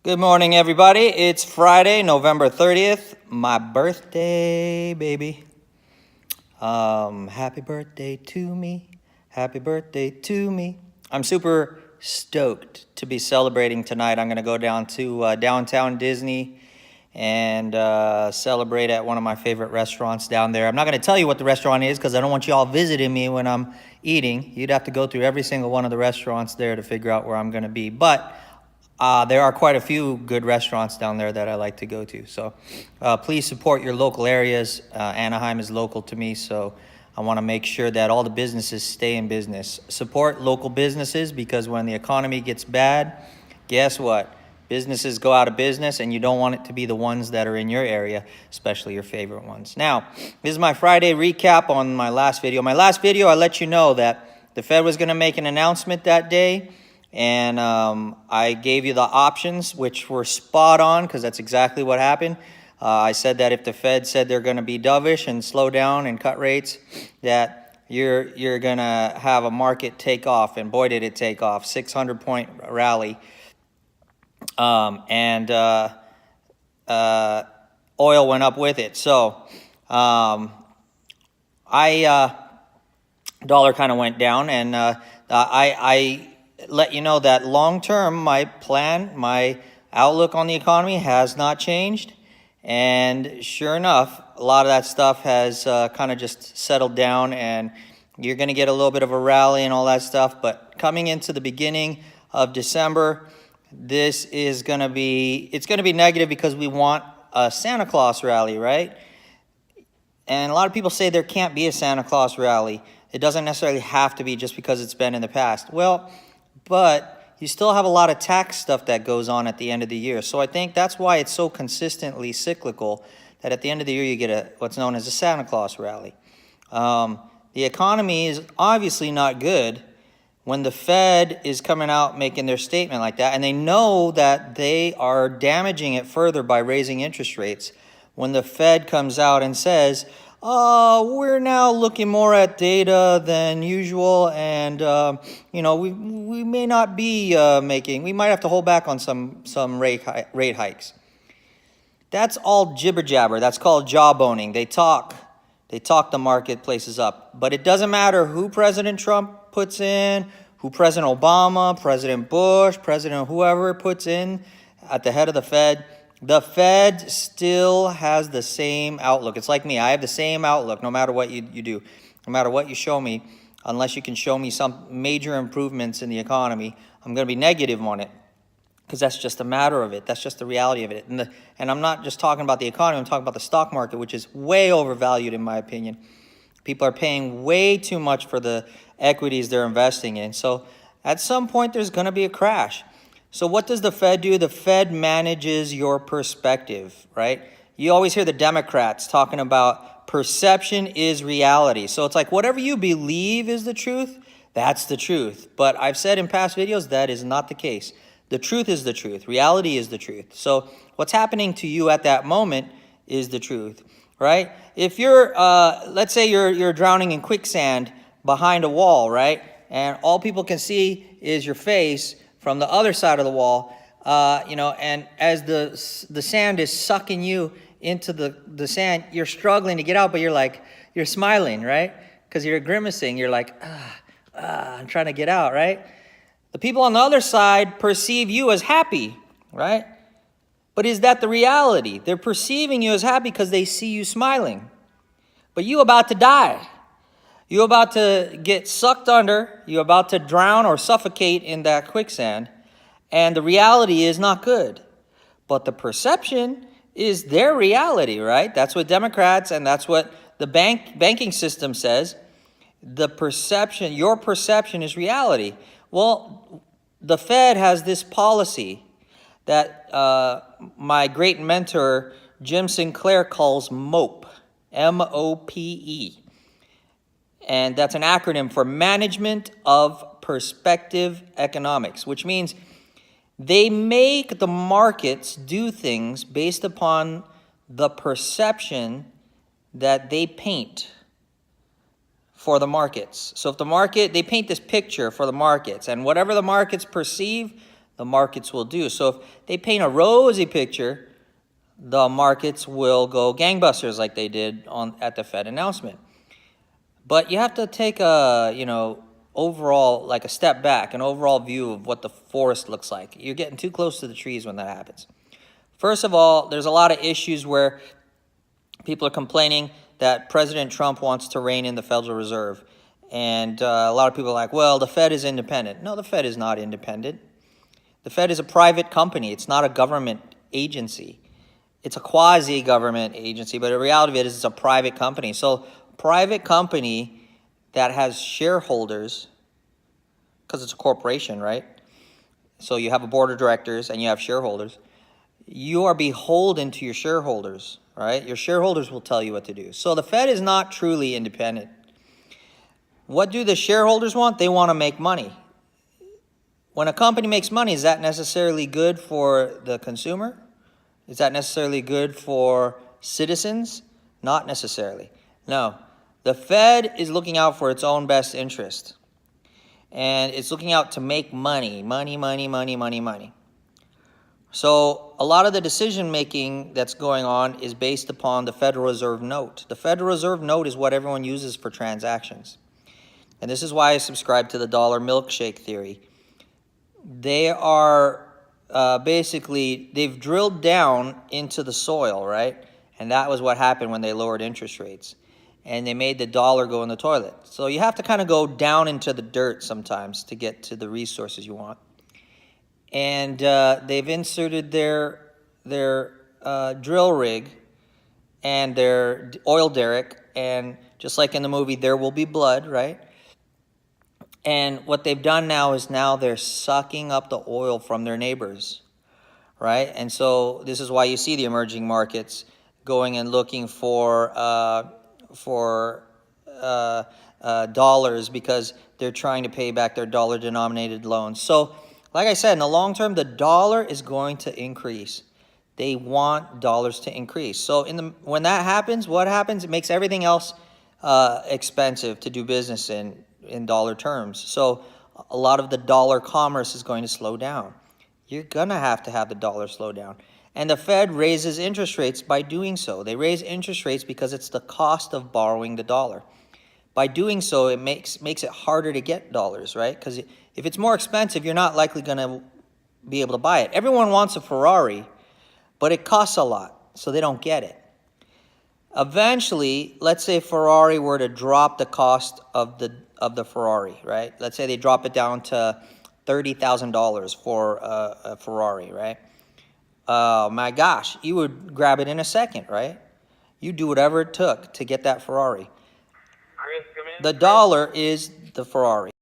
Good morning, everybody. It's Friday, November 30th. My birthday, baby. Happy birthday to me. Happy birthday to me. I'm super stoked to be celebrating tonight. I'm going to go down to downtown Disney and celebrate at one of my favorite restaurants down there. I'm not going to tell you what the restaurant is because I don't want you all visiting me when I'm eating. You'd have to go through every single one of the restaurants there to figure out where I'm going to be. But there are quite a few good restaurants down there that I like to go to. So please support your local areas. Anaheim is local to me, so I want to make sure that all the businesses stay in business. Support local businesses because when the economy gets bad, guess what? Businesses go out of business, and you don't want it to be the ones that are in your area, especially your favorite ones. Now, this is my Friday recap on my last video. My last video, I let you know that the Fed was going to make an announcement that day. And I gave you the options, which were spot on because that's exactly what happened. I said that if the Fed said they're going to be dovish and slow down and cut rates, that you're going to have a market take off. And boy, did it take off. 600-point rally. Oil went up with it. So dollar kind of went down, and I let you know that long term, my plan, my outlook on the economy has not changed. And sure enough, a lot of that stuff has kind of just settled down, and you're going to get a little bit of a rally and all that stuff. But coming into the beginning of December, this is going to be, it's going to be negative because we want a Santa Claus rally, right? And a lot of people say there can't be a Santa Claus rally. It doesn't necessarily have to be just because it's been in the past. Well, but you still have a lot of tax stuff that goes on at the end of the year. So I think that's why it's so consistently cyclical that at the end of the year you get what's known as a Santa Claus rally. The economy is obviously not good when the Fed is coming out making their statement like that, and they know that they are damaging it further by raising interest rates. When the Fed comes out and says, we're now looking more at data than usual, and we may not be we might have to hold back on some rate hikes. That's all jibber jabber. That's called jawboning. They talk the marketplaces up. But it doesn't matter who President Trump puts in, who President Obama, President Bush, President whoever puts in at the head of the Fed. The Fed still has the same outlook. It's like me. I have the same outlook no matter what you do, no matter what you show me, unless you can show me some major improvements in the economy. I'm going to be negative on it because that's just a matter of it. That's just the reality of it. And I'm not just talking about the economy. I'm talking about the stock market, which is way overvalued in my opinion. People are paying way too much for the equities they're investing in. So at some point, there's going to be a crash. So what does the Fed do? The Fed manages your perspective, right? You always hear the Democrats talking about perception is reality. So it's like whatever you believe is the truth, that's the truth. But I've said in past videos that is not the case. The truth is the truth. Reality is the truth. So what's happening to you at that moment is the truth, right? If you're, let's say you're drowning in quicksand behind a wall, right? And all people can see is your face from the other side of the wall, and as the sand is sucking you into the sand, you're struggling to get out, but you're smiling, right? Because you're grimacing. You're like, I'm trying to get out, right? The people on the other side perceive you as happy, right? But is that the reality? They're perceiving you as happy because they see you smiling. But you about to die. You're about to get sucked under. You're about to drown or suffocate in that quicksand. And the reality is not good. But the perception is their reality, right? That's what Democrats and that's what the banking system says. The perception, your perception is reality. Well, the Fed has this policy that my great mentor, Jim Sinclair, calls MOPE, M-O-P-E. And that's an acronym for Management of Perspective Economics, which means they make the markets do things based upon the perception that they paint for the markets. So if the market, they paint this picture for the markets, and whatever the markets perceive, the markets will do. So if they paint a rosy picture, the markets will go gangbusters like they did at the Fed announcement. But you have to take a, overall, like a step back, an overall view of what the forest looks like. You're getting too close to the trees when that happens. First of all, there's a lot of issues where people are complaining that President Trump wants to rein in the Federal Reserve. And a lot of people are like, well, the Fed is independent. No, the Fed is not independent. The Fed is a private company. It's not a government agency. It's a quasi-government agency, but the reality of it is it's a private company. So private company that has shareholders, because it's a corporation, right? So you have a board of directors and you have shareholders. You are beholden to your shareholders, right? Your shareholders will tell you what to do. So the Fed is not truly independent. What do the shareholders want? They want to make money. When a company makes money, is that necessarily good for the consumer? Is that necessarily good for citizens? Not necessarily. No. The Fed is looking out for its own best interest. And it's looking out to make money. Money, money, money, money, money. So a lot of the decision making that's going on is based upon the Federal Reserve note. The Federal Reserve note is what everyone uses for transactions. And this is why I subscribe to the dollar milkshake theory. They are basically, they've drilled down into the soil, right? And that was what happened when they lowered interest rates. And they made the dollar go in the toilet. So you have to kind of go down into the dirt sometimes to get to the resources you want. And they've inserted their drill rig and their oil derrick, and just like in the movie There Will Be Blood, right? And what they've done now is they're sucking up the oil from their neighbors, right? And so this is why you see the emerging markets going and looking for dollars, because they're trying to pay back their dollar-denominated loans. So, like I said, in the long term, the dollar is going to increase. They want dollars to increase. So when that happens, what happens? It makes everything else expensive to do business in dollar terms. So a lot of the dollar commerce is going to slow down. You're going to have the dollar slow down. And the Fed raises interest rates by doing so. They raise interest rates because it's the cost of borrowing the dollar. By doing so, it makes it harder to get dollars, right? Because if it's more expensive, you're not likely going to be able to buy it. Everyone wants a Ferrari, but it costs a lot, so they don't get it. Eventually, let's say Ferrari were to drop the cost of the Ferrari, right? Let's say they drop it down to $30,000 for a Ferrari, right? Oh my gosh, you would grab it in a second, right? You do whatever it took to get that Ferrari. The dollar is the Ferrari.